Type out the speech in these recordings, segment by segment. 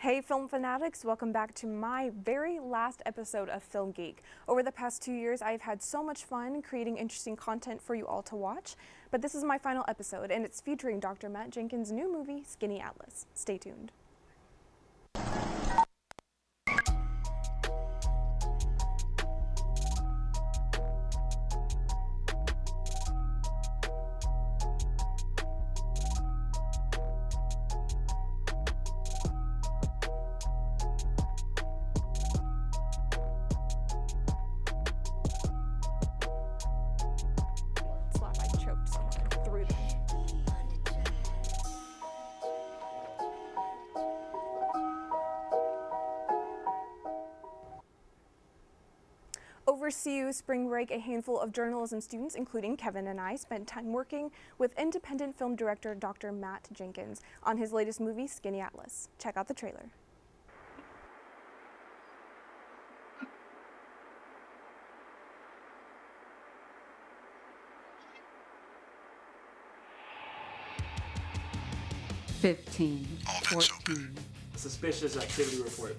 Hey film fanatics, welcome back to my very last episode of Film Geek. Over the past 2 years, I've had so much fun creating interesting content for you all to watch, but this is my final episode and it's featuring Dr. Matt Jenkins' new movie, Skinny Atlas. Stay tuned. Slap, I choked someone through them. Over CU spring break, a handful of journalism students, including Kevin and I, spent time working with independent film director Dr. Matt Jenkins on his latest movie, Skinny Atlas. Check out the trailer. All vents open. Suspicious activity report.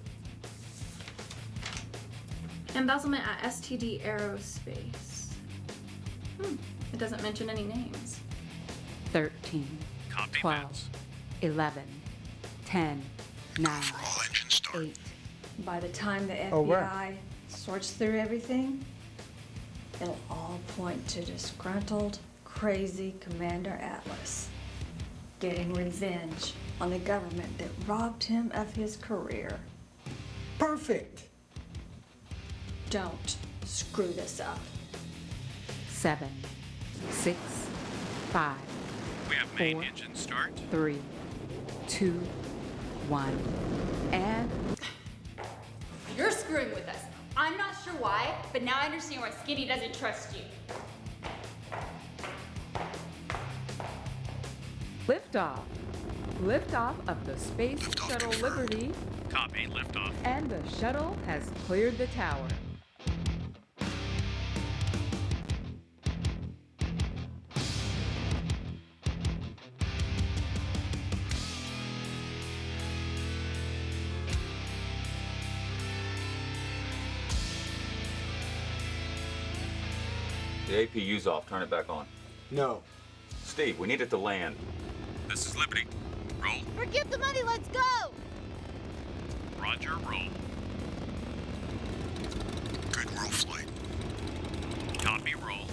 Embezzlement at STD Aerospace. It doesn't mention any names. 13, Copy 12, Vince. 11, 10, 9, For all engines start. 8. By the time the Oh, where? FBI sorts through everything, it'll all point to disgruntled, crazy Commander Atlas getting revenge on the government that robbed him of his career. Perfect. Don't screw this up. 7, 6, 5, We have main 4, engine start. 3, 2, 1, and You're screwing with us. I'm not sure why, but now I understand why Skinny doesn't trust you. liftoff. Liftoff of the Space Liftoff Shuttle confirmed. Liberty, Copy, liftoff. and the shuttle has cleared the tower. The APU's off. Turn it back on. No. Steve, we need it to land. This is Liberty. Roll. Forget the money, let's go! Roger, roll. Good roll flight. Copy, roll.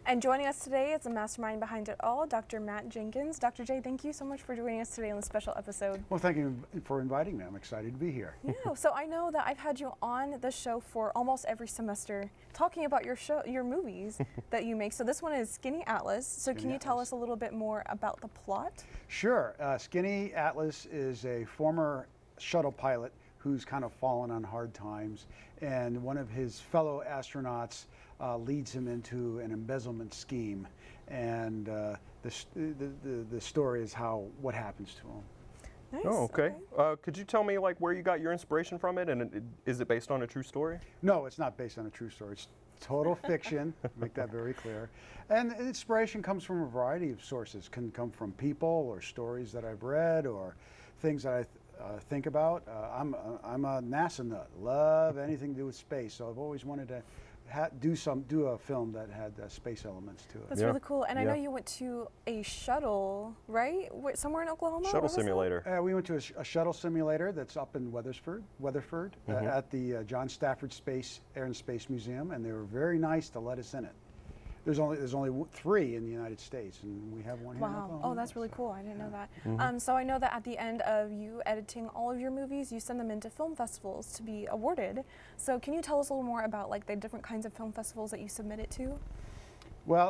And joining us today is the mastermind behind it all, Dr. Matt Jenkins. Dr. J, thank you so much for joining us today on this special episode. Well, thank you for inviting me. I'm excited to be here. Yeah, so I know that I've had you on the show for almost every semester talking about your movies that you make. So this one is Skinny Atlas. So can Skinny you tell Atlas. us a little bit more about the plot? Sure. Skinny Atlas is a former shuttle pilot who's kind of fallen on hard times, and one of his fellow astronauts leads him into an embezzlement scheme, and the story is what happens to him. Nice. Oh, okay. Could you tell me like where you got your inspiration from it, and is it based on a true story? No, it's not based on a true story. It's total fiction. Make that very clear. And inspiration comes from a variety of sources. Can come from people or stories that I've read or things that I think about. I'm a NASA nut. Love anything to do with space. So I've always wanted to do a film that had space elements to it. That's Yeah. really cool. And I Yeah. know you went to a shuttle, right? Somewhere in Oklahoma? Shuttle Where was that? simulator. We went to a shuttle simulator that's up in Weatherford, at the John Stafford Air and Space Museum, and they were very nice to let us in it. There's only 3 in the United States, and we have one here in Wow. Oklahoma. Oh, that's really cool. I didn't know that. Mm-hmm. So I know that at the end of you editing all of your movies, you send them into film festivals to be awarded. So can you tell us a little more about like the different kinds of film festivals that you submit it to? Well,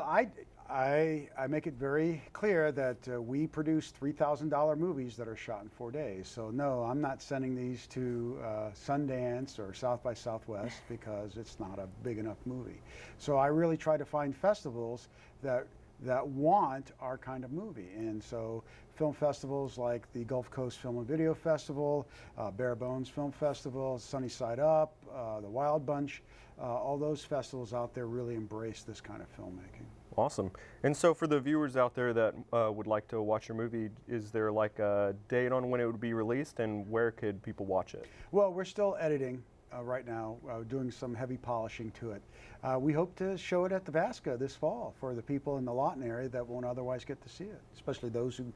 I make it very clear that we produce $3,000 movies that are shot in 4 days. So no, I'm not sending these to Sundance or South by Southwest because it's not a big enough movie. So I really try to find festivals that that want our kind of movie. And so film festivals like the Gulf Coast Film and Video Festival, Bare Bones Film Festival, Sunny Side Up, the Wild Bunch, all those festivals out there really embrace this kind of filmmaking. Awesome. And so for the viewers out there that would like to watch your movie, is there like a date on when it would be released, and where could people watch it? Well, we're still editing right now, doing some heavy polishing to it. We hope to show it at the Vasca this fall for the people in the Lawton area that won't otherwise get to see it, especially those who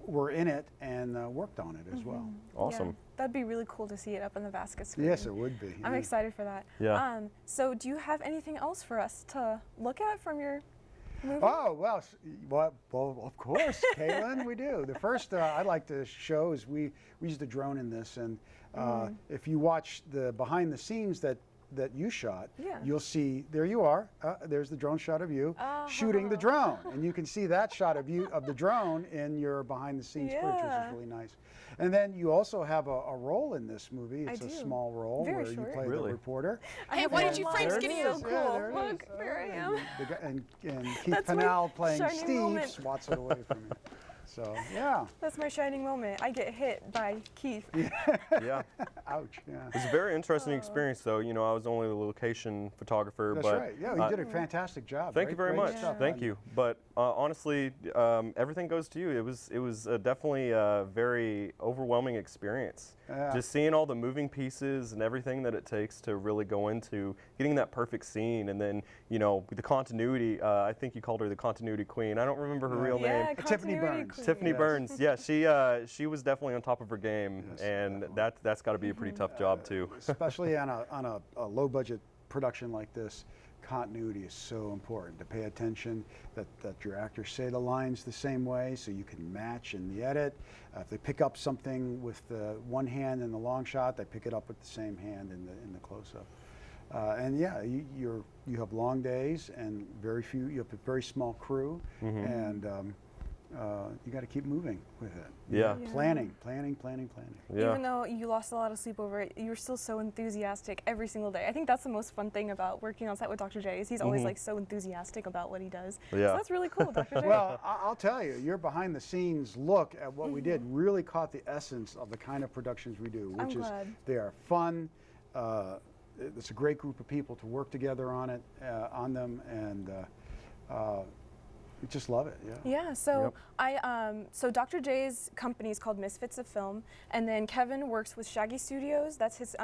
were in it and worked on it as well. Awesome. Yeah, that'd be really cool to see it up on the Vasca screen. Yes, it would be. I'm yeah. excited for that. Yeah. So do you have anything else for us to look at from your movie? Oh, well, well, of course, Kaylin, we do. The first I'd like to show is we used a drone in this, and if you watch the behind the scenes that you shot, you'll see, there you are, there's the drone shot of you shooting the drone, and you can see that shot of you, of the drone, in your behind the scenes footage, which is really nice. And then you also have a role in this movie. It's a small role where you play the reporter. Hey, why did you frame Skinny? So cool. Look, there I am. And Keith Pennell playing Steve swats it away from you. So, yeah. That's my shining moment. I get hit by Keith. Yeah. Ouch, yeah. It's a very interesting experience, though. You know, I was only the location photographer. That's right. Yeah, you did a fantastic job. Thank you very much. Stuff. Thank you. But honestly, everything goes to you. It was definitely a very overwhelming experience. Just seeing all the moving pieces and everything that it takes to really go into getting that perfect scene, and then, you know, the continuity. I think you called her the continuity queen. I don't remember her real name. Tiffany Burns. Tiffany Burns. Yeah, she was definitely on top of her game, and that's got to be a pretty tough job too. Especially on a low budget production like this, continuity is so important. To pay attention that your actors say the lines the same way, so you can match in the edit. If they pick up something with the one hand in the long shot, they pick it up with the same hand in the close up. And yeah, you have long days and you have a very small crew, and you got to keep moving with it. Yeah. Planning. Yeah. Even though you lost a lot of sleep over it, you were still so enthusiastic every single day. I think that's the most fun thing about working on set with Dr. J, is he's always like so enthusiastic about what he does. Yeah. So that's really cool, Dr. J. Well, I'll tell you, your behind the scenes look at what we did really caught the essence of the kind of productions we do, which is they are fun. It's a great group of people to work together on it, on them, and we just love it. Yeah. So so Dr. J's company is called Misfits of Film, and then Kevin works with Shaggy Studios. That's his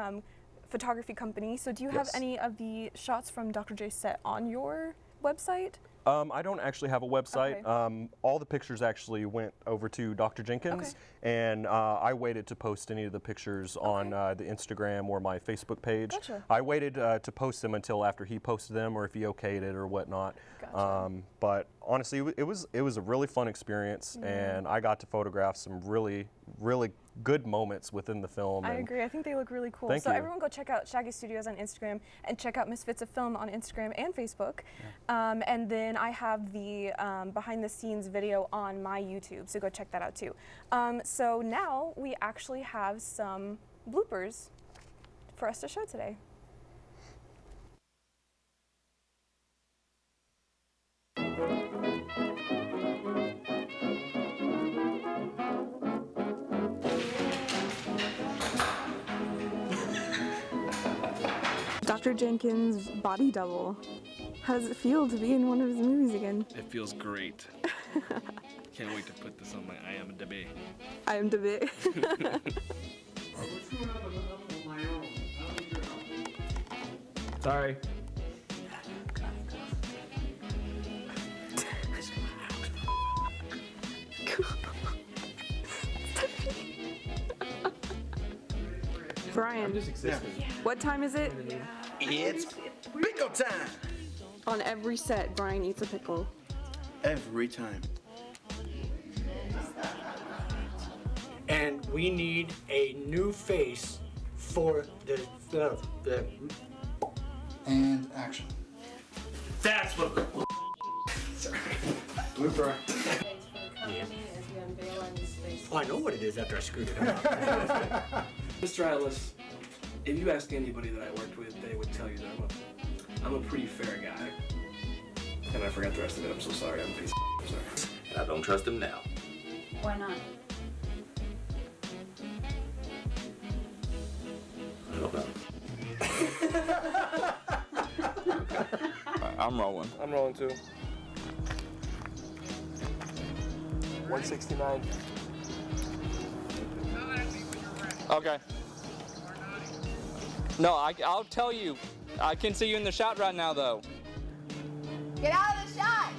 photography company. So do you have any of the shots from Dr. J's set on your website? I don't actually have a website. Okay. All the pictures actually went over to Dr. Jenkins, and I waited to post any of the pictures on the Instagram or my Facebook page. Gotcha. I waited to post them until after he posted them, or if he okayed it or whatnot. Gotcha. But honestly, it was a really fun experience, and I got to photograph some really good moments within the film. I agree. I think they look really cool. Thank so you. everyone go check out Shaggy Studios on Instagram, and check out Misfits of Film on Instagram and Facebook. And then I have the behind the scenes video on my YouTube, so go check that out too. So now we actually have some bloopers for us to show today. Dr. Jenkins' body double. How does it feel to be in one of his movies again? It feels great. Can't wait to put this on my IMDb. IMDb. Sorry. Brian, what time is it? It's pickle time! On every set, Brian eats a pickle. Every time. And we need a new face for the And action. That's what. Sorry. Blooper. Yeah. Oh, I know what it is after I screwed it up. Mr. Atlas, if you ask anybody that I worked with, they would tell you that I'm a pretty fair guy. And I forgot the rest of it. I'm so sorry. I'm a piece of I'm sorry. And I don't trust him now. Why not? I don't know. I'm rolling. I'm rolling too. 169. Okay. No, I'll tell you. I can see you in the shot right now, though. Get out of the shot!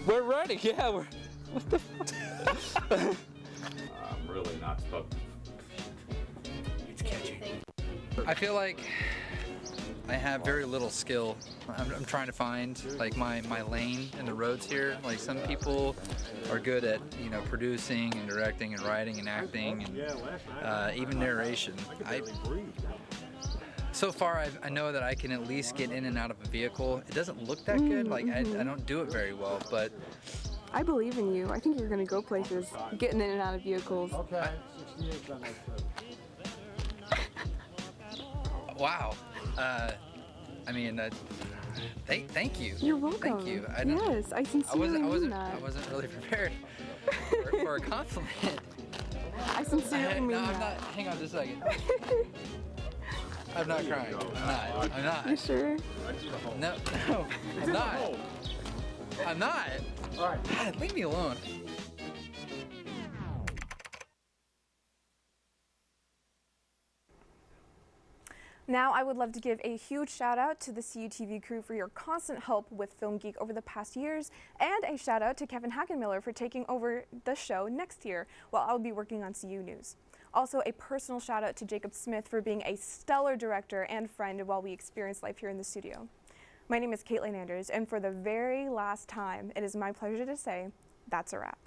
We're ready. Yeah, we're. What the fuck? I'm really not supposed to. I feel like I have very little skill. I'm trying to find like my lane in the roads here. Like some people are good at producing and directing and writing and acting and even narration. So far I know that I can at least get in and out of a vehicle. It doesn't look that good. Like I don't do it very well, but I believe in you. I think you're going to go places, getting in and out of vehicles. Okay. wow. I mean, thank you. You're welcome. Thank you. Yes, I sincerely mean that. I wasn't really prepared for a compliment. I sincerely mean no, I'm that. not. Hang on just a second. I'm not crying. I'm not. You sure? No, I'm not. I'm not. All right. God, leave me alone. Now I would love to give a huge shout out to the CUTV crew for your constant help with Film Geek over the past years, and a shout out to Kevin Hackenmiller for taking over the show next year while I'll be working on CU News. Also a personal shout out to Jacob Smith for being a stellar director and friend while we experience life here in the studio. My name is Caitlin Anders, and for the very last time, it is my pleasure to say, that's a wrap.